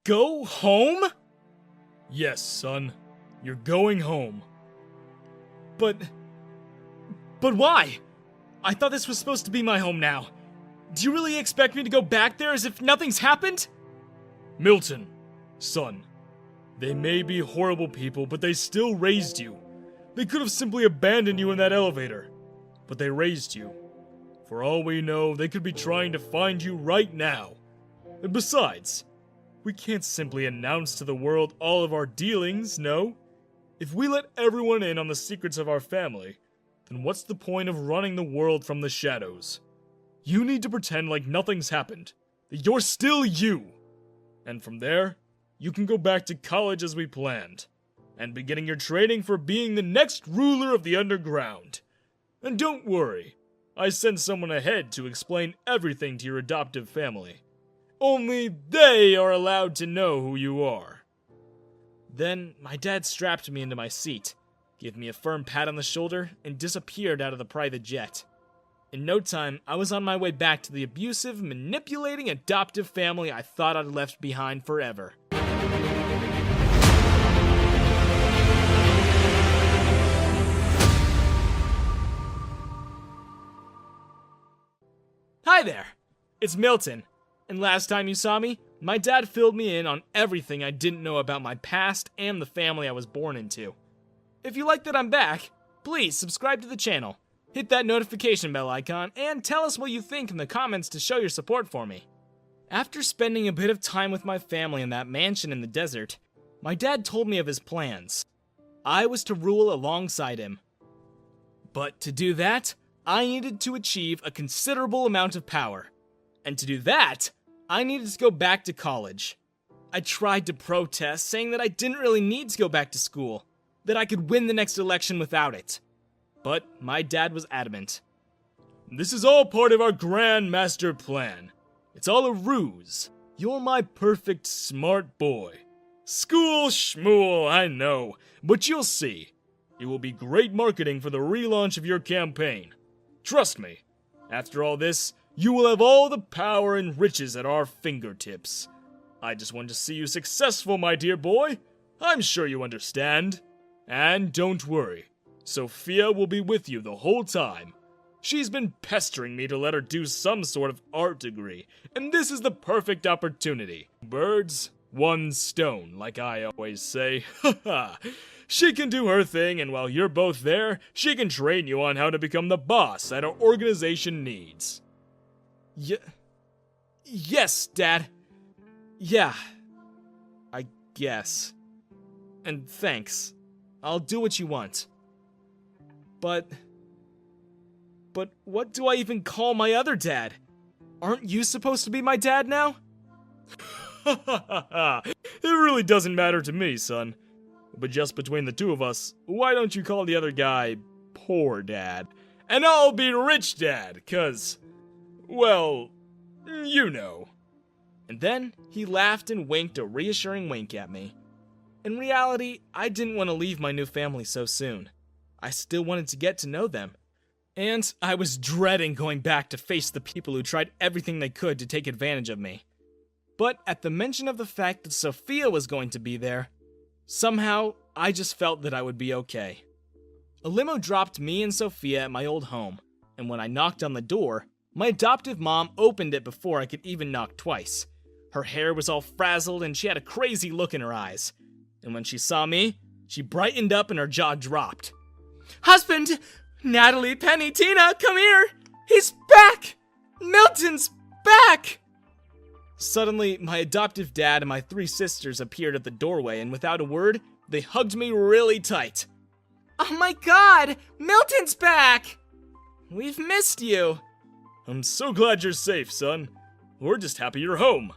Go home? Yes, son. You're going home. But why? I thought this was supposed to be my home now. Do you really expect me to go back there as if nothing's happened? Milton, son, they may be horrible people, but they still raised you. They could have simply abandoned you in that elevator, but they raised you. For all we know, they could be trying to find you right now. And besides, we can't simply announce to the world all of our dealings, no? If we let everyone in on the secrets of our family, then what's the point of running the world from the shadows? You need to pretend like nothing's happened, that you're still you. And from there, you can go back to college as we planned, and beginning your training for being the next ruler of the underground. And don't worry, I sent someone ahead to explain everything to your adoptive family. Only they are allowed to know who you are. Then, my dad strapped me into my seat, gave me a firm pat on the shoulder, and disappeared out of the private jet. In no time, I was on my way back to the abusive, manipulating adoptive family I thought I'd left behind forever. Hi there! It's Milton, and last time you saw me, my dad filled me in on everything I didn't know about my past and the family I was born into. If you like that I'm back, please subscribe to the channel. Hit that notification bell icon, and tell us what you think in the comments to show your support for me. After spending a bit of time with my family in that mansion in the desert, my dad told me of his plans. I was to rule alongside him. But to do that, I needed to achieve a considerable amount of power. And to do that, I needed to go back to college. I tried to protest, saying that I didn't really need to go back to school, that I could win the next election without it. But my dad was adamant. This is all part of our grand master plan. It's all a ruse. You're my perfect smart boy. School schmool, I know, but you'll see. It will be great marketing for the relaunch of your campaign. Trust me, after all this, you will have all the power and riches at our fingertips. I just want to see you successful, my dear boy. I'm sure you understand. And don't worry. Sophia will be with you the whole time. She's been pestering me to let her do some sort of art degree, and this is the perfect opportunity. Birds, one stone, like I always say. Haha. She can do her thing, and while you're both there, she can train you on how to become the boss that our organization needs. Yes, Dad. Yeah. I guess. And thanks. I'll do what you want. But what do I even call my other dad? Aren't you supposed to be my dad now? It really doesn't matter to me, son. But just between the two of us, why don't you call the other guy Poor Dad? And I'll be Rich Dad, 'cause, well, you know. And then he laughed and winked a reassuring wink at me. In reality, I didn't want to leave my new family so soon. I still wanted to get to know them. And I was dreading going back to face the people who tried everything they could to take advantage of me. But at the mention of the fact that Sophia was going to be there, somehow I just felt that I would be okay. A limo dropped me and Sophia at my old home, and when I knocked on the door, my adoptive mom opened it before I could even knock twice. Her hair was all frazzled and she had a crazy look in her eyes. And when she saw me, she brightened up and her jaw dropped. Husband! Natalie, Penny, Tina, come here! He's back! Milton's back! Suddenly, my adoptive dad and my 3 sisters appeared at the doorway, and without a word, they hugged me really tight. Oh my god! Milton's back! We've missed you. I'm so glad you're safe, son. We're just happy you're home.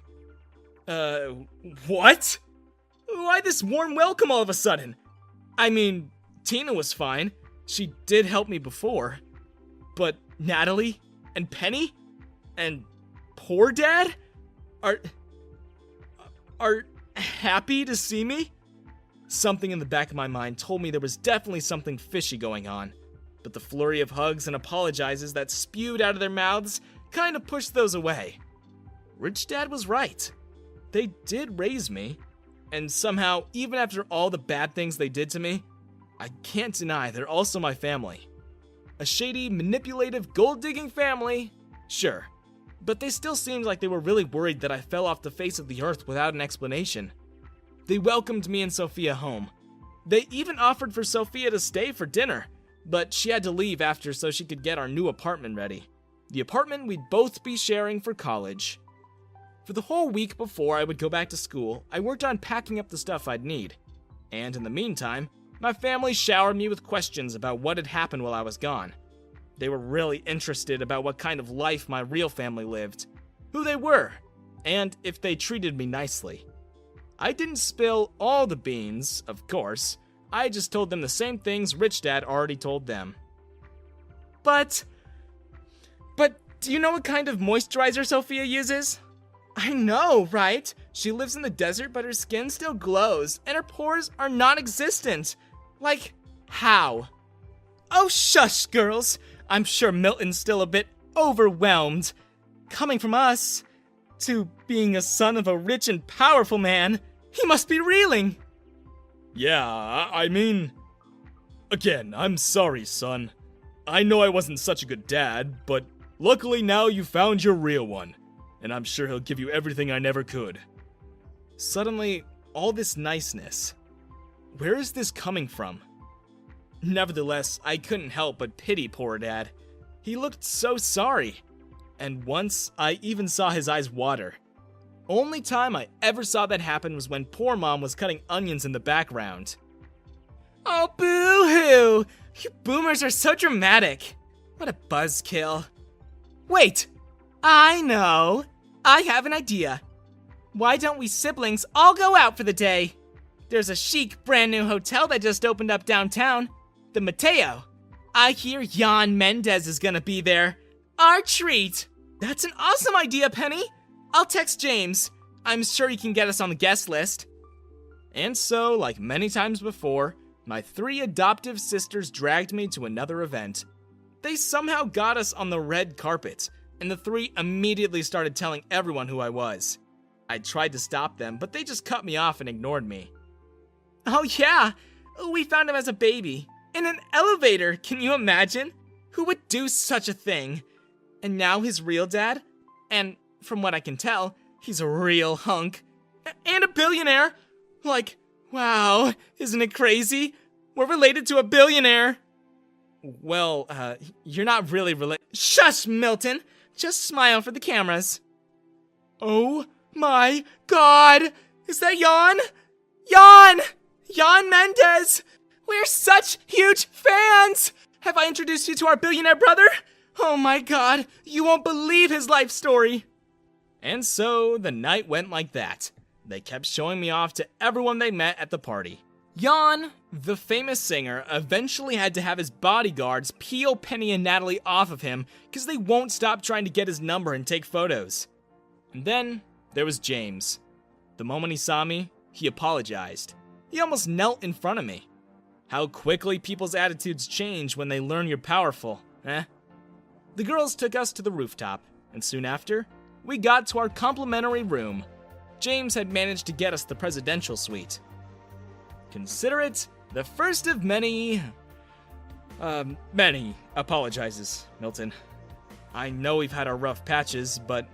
What? Why this warm welcome all of a sudden? I mean, Tina was fine. She did help me before. But Natalie and Penny and Poor Dad are happy to see me? Something in the back of my mind told me there was definitely something fishy going on. But the flurry of hugs and apologizes that spewed out of their mouths kind of pushed those away. Rich Dad was right. they did raise me. And somehow, even after all the bad things they did to me, I can't deny they're also my family. A shady, manipulative, gold-digging family? Sure. But they still seemed like they were really worried that I fell off the face of the earth without an explanation. They welcomed me and Sophia home. They even offered for Sophia to stay for dinner, but she had to leave after so she could get our new apartment ready. The apartment we'd both be sharing for college. For the whole week before I would go back to school, I worked on packing up the stuff I'd need. And in the meantime, my family showered me with questions about what had happened while I was gone. They were really interested about what kind of life my real family lived, who they were, and if they treated me nicely. I didn't spill all the beans, of course. I just told them the same things Rich Dad already told them. But do you know what kind of moisturizer Sophia uses? I know, right? She lives in the desert, but her skin still glows, and her pores are non-existent. Like, how? Oh, shush, girls. I'm sure Milton's still a bit overwhelmed. Coming from us to being a son of a rich and powerful man, he must be reeling. Yeah, I mean... Again, I'm sorry, son. I know I wasn't such a good dad, but luckily now you found your real one, and I'm sure he'll give you everything I never could. Suddenly, all this niceness. Where is this coming from? Nevertheless, I couldn't help but pity poor Dad. He looked so sorry. And once, I even saw his eyes water. Only time I ever saw that happen was when poor Mom was cutting onions in the background. Oh, boo-hoo! You boomers are so dramatic. What a buzzkill. Wait! I know! I have an idea. Why don't we siblings all go out for the day? There's a chic, brand new hotel that just opened up downtown. The Mateo. I hear Jan Mendez is gonna be there. Our treat! That's an awesome idea, Penny! I'll text James. I'm sure he can get us on the guest list. And so, like many times before, my 3 adoptive sisters dragged me to another event. They somehow got us on the red carpet, and the 3 immediately started telling everyone who I was. I tried to stop them, but they just cut me off and ignored me. Oh yeah, we found him as a baby. In an elevator, can you imagine? Who would do such a thing? And now his real dad? And from what I can tell, he's a real hunk. And a billionaire! Like, wow, isn't it crazy? We're related to a billionaire! Well, you're not really related. Shush, Milton! Just smile for the cameras. Oh my god! Is that Jan? Jan! Jan Mendez! We're such huge fans! Have I introduced you to our billionaire brother? Oh my god, you won't believe his life story! And so, the night went like that. They kept showing me off to everyone they met at the party. Jan, the famous singer, eventually had to have his bodyguards peel Penny and Natalie off of him because they won't stop trying to get his number and take photos. And then, there was James. The moment he saw me, he apologized. He almost knelt in front of me. How quickly people's attitudes change when they learn you're powerful, eh? The girls took us to the rooftop, and soon after, we got to our complimentary room. James had managed to get us the presidential suite. Consider it the first of many apologizes, Milton. I know we've had our rough patches, but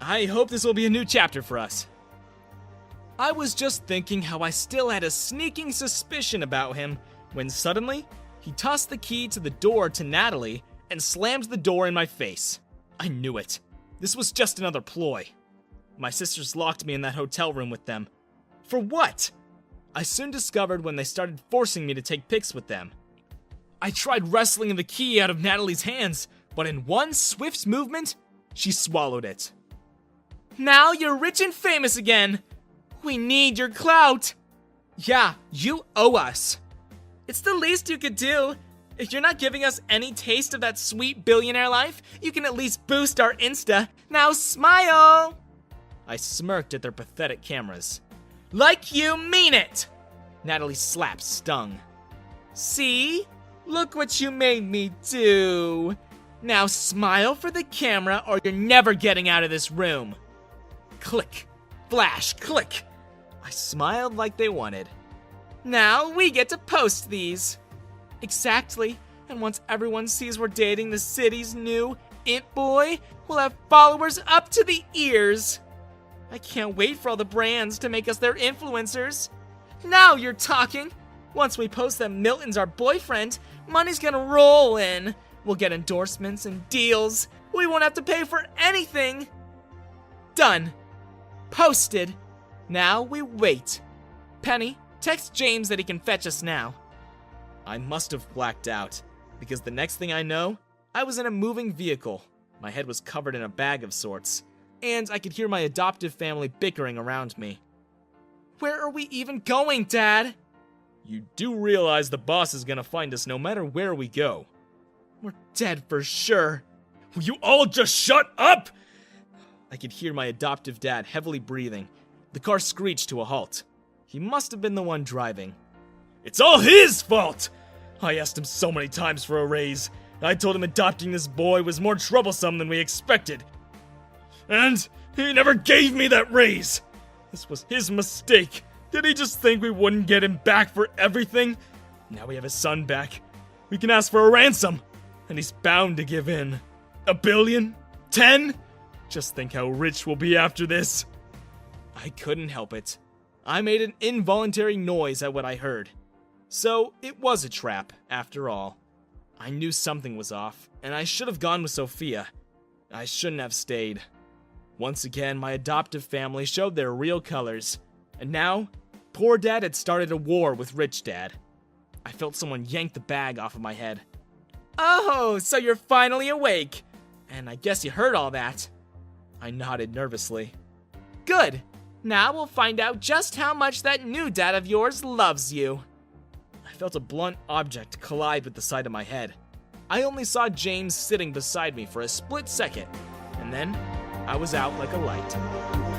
I hope this will be a new chapter for us. I was just thinking how I still had a sneaking suspicion about him when suddenly he tossed the key to the door to Natalie and slammed the door in my face. I knew it. This was just another ploy. My sisters locked me in that hotel room with them. For what? I soon discovered when they started forcing me to take pics with them. I tried wrestling the key out of Natalie's hands, but in one swift movement, she swallowed it. Now you're rich and famous again! We need your clout! Yeah, you owe us. It's the least you could do. If you're not giving us any taste of that sweet billionaire life, you can at least boost our Insta. Now smile! I smirked at their pathetic cameras. Like you mean it! Natalie's slap stung. See? Look what you made me do. Now smile for the camera or you're never getting out of this room. Click, Flash, click. I smiled like they wanted. Now we get to post these. Exactly. And once everyone sees we're dating the city's new it boy, we'll have followers up to the ears. I can't wait for all the brands to make us their influencers. Now you're talking. Once we post that Milton's our boyfriend, money's gonna roll in. We'll get endorsements and deals. We won't have to pay for anything. Done. Posted. Now we wait. Penny, text James that he can fetch us now. I must have blacked out, because the next thing I know, I was in a moving vehicle. My head was covered in a bag of sorts, and I could hear my adoptive family bickering around me. Where are we even going, Dad? You do realize the boss is gonna find us no matter where we go. We're dead for sure. Will you all just shut up? I could hear my adoptive dad heavily breathing. The car screeched to a halt. He must have been the one driving. It's all his fault! I asked him so many times for a raise. I told him adopting this boy was more troublesome than we expected. And he never gave me that raise! This was his mistake. Did he just think we wouldn't get him back for everything? Now we have his son back. We can ask for a ransom. And he's bound to give in. 1 billion? 10? Just think how rich we'll be after this. I couldn't help it. I made an involuntary noise at what I heard. So it was a trap, after all. I knew something was off, and I should have gone with Sophia. I shouldn't have stayed. Once again, my adoptive family showed their real colors. And now, poor Dad had started a war with Rich Dad. I felt someone yank the bag off of my head. Oh, so you're finally awake. And I guess you heard all that. I nodded nervously. Good. Now we'll find out just how much that new dad of yours loves you. I felt a blunt object collide with the side of my head. I only saw James sitting beside me for a split second, and then I was out like a light.